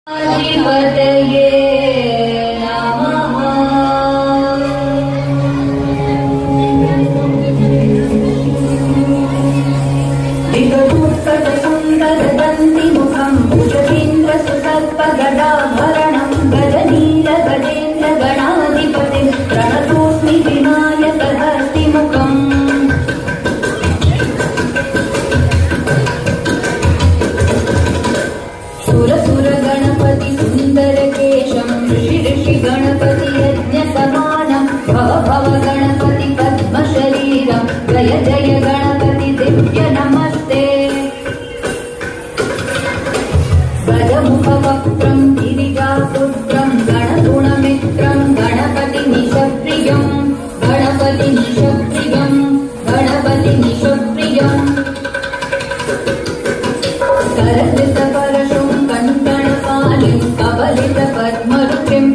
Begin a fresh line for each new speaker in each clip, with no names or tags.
अधिपतये नमः। विगतोत्कटसुन्दरदन्तिमुखं भुजगेन्द्रसुसर्पगदाभरणं गजनीलगजेन्द्रगणाधिपतिं प्रणतोऽस्मि विनायकहस्तिमुखम्। सुरसुरगणपति सुन्दरकेशं ऋषि गणपति यज्ञसमानं भव भव गणपति पद्मशरीरं जय जय गणपति दिव्य नमस्ते। गजमुखवक्त्रं गिरिजापुत्रं गणगुणमित्रं गणपति निशप्रियं गणपति निशप्रियं गणपति निशप्रियम्। करकृतपरशुं कङ्कणपालिं कबलितपद्मरुचिं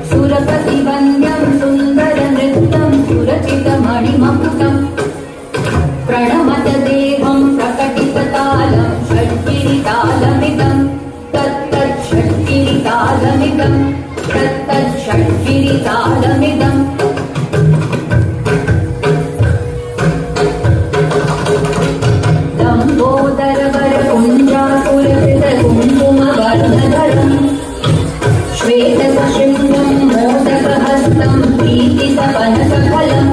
सुरप्रतिवन्द्यं सुन्दरनृत्यं सुरचितमणिमकुटं प्रणमत देवं प्रकटिततालं षड्गिरितालमिदं तत्तत् षड्गिरितालमिदं तत्तत् षड्गिरितालमिदम्। श्वेतशृङ्गं मोदकहस्तं प्रीतिसपनसफलं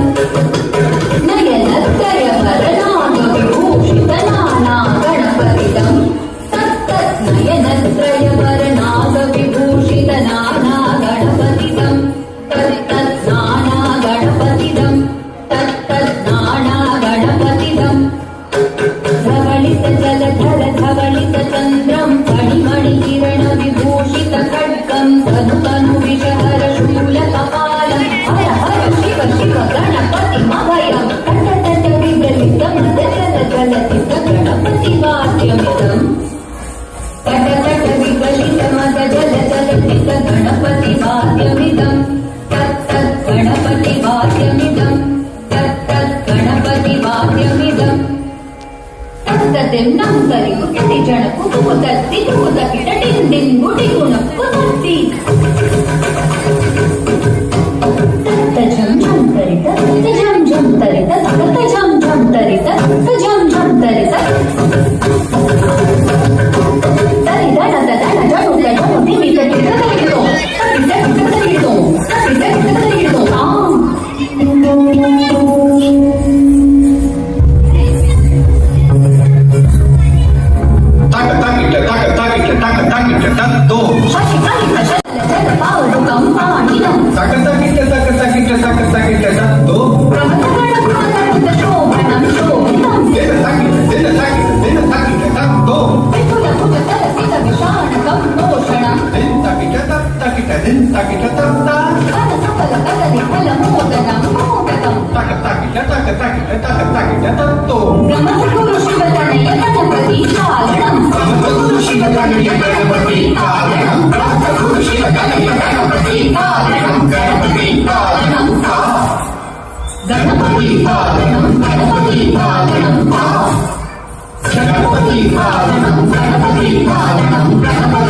नयनत्रयवरनागविभूषितनाना गणपतिदं तत्तत् नयनत्रयवरनागविभूषितनाना गणपतिदं तत्तत् नाना गणपतिदं तत्तत् नाना गणपतिदं। धवलितजलधर धवलितचन्द्रं फणिमणिकिरणविभूषितखड्गं तनु तनु विषहर शूलकपालं हर हर शिव शिव गणपतिमभयं तटतट विगलितमदजलजलधित गणपतिवाद्यमिदं तटतट विगलितमदजलजलधित गणपतिवाद्यमिदं तत्तत् गणपतिवाद्यमिदं तत्तत् गणपतिवाद्यमिदं। तत्ततिं नंतरि कुटति जणकु कुतत्ति कुतकिट टिंडिं गुडि गुणक्कु तत्ति तत्तजं झं तरित तत्तजं झं तरित तत्तजं झं तरित तत्तजं झं तरित तरित ततदण जणु तणु दिमित किटकरितो तपिट किटकरितो तपिट किटकरितो गणपति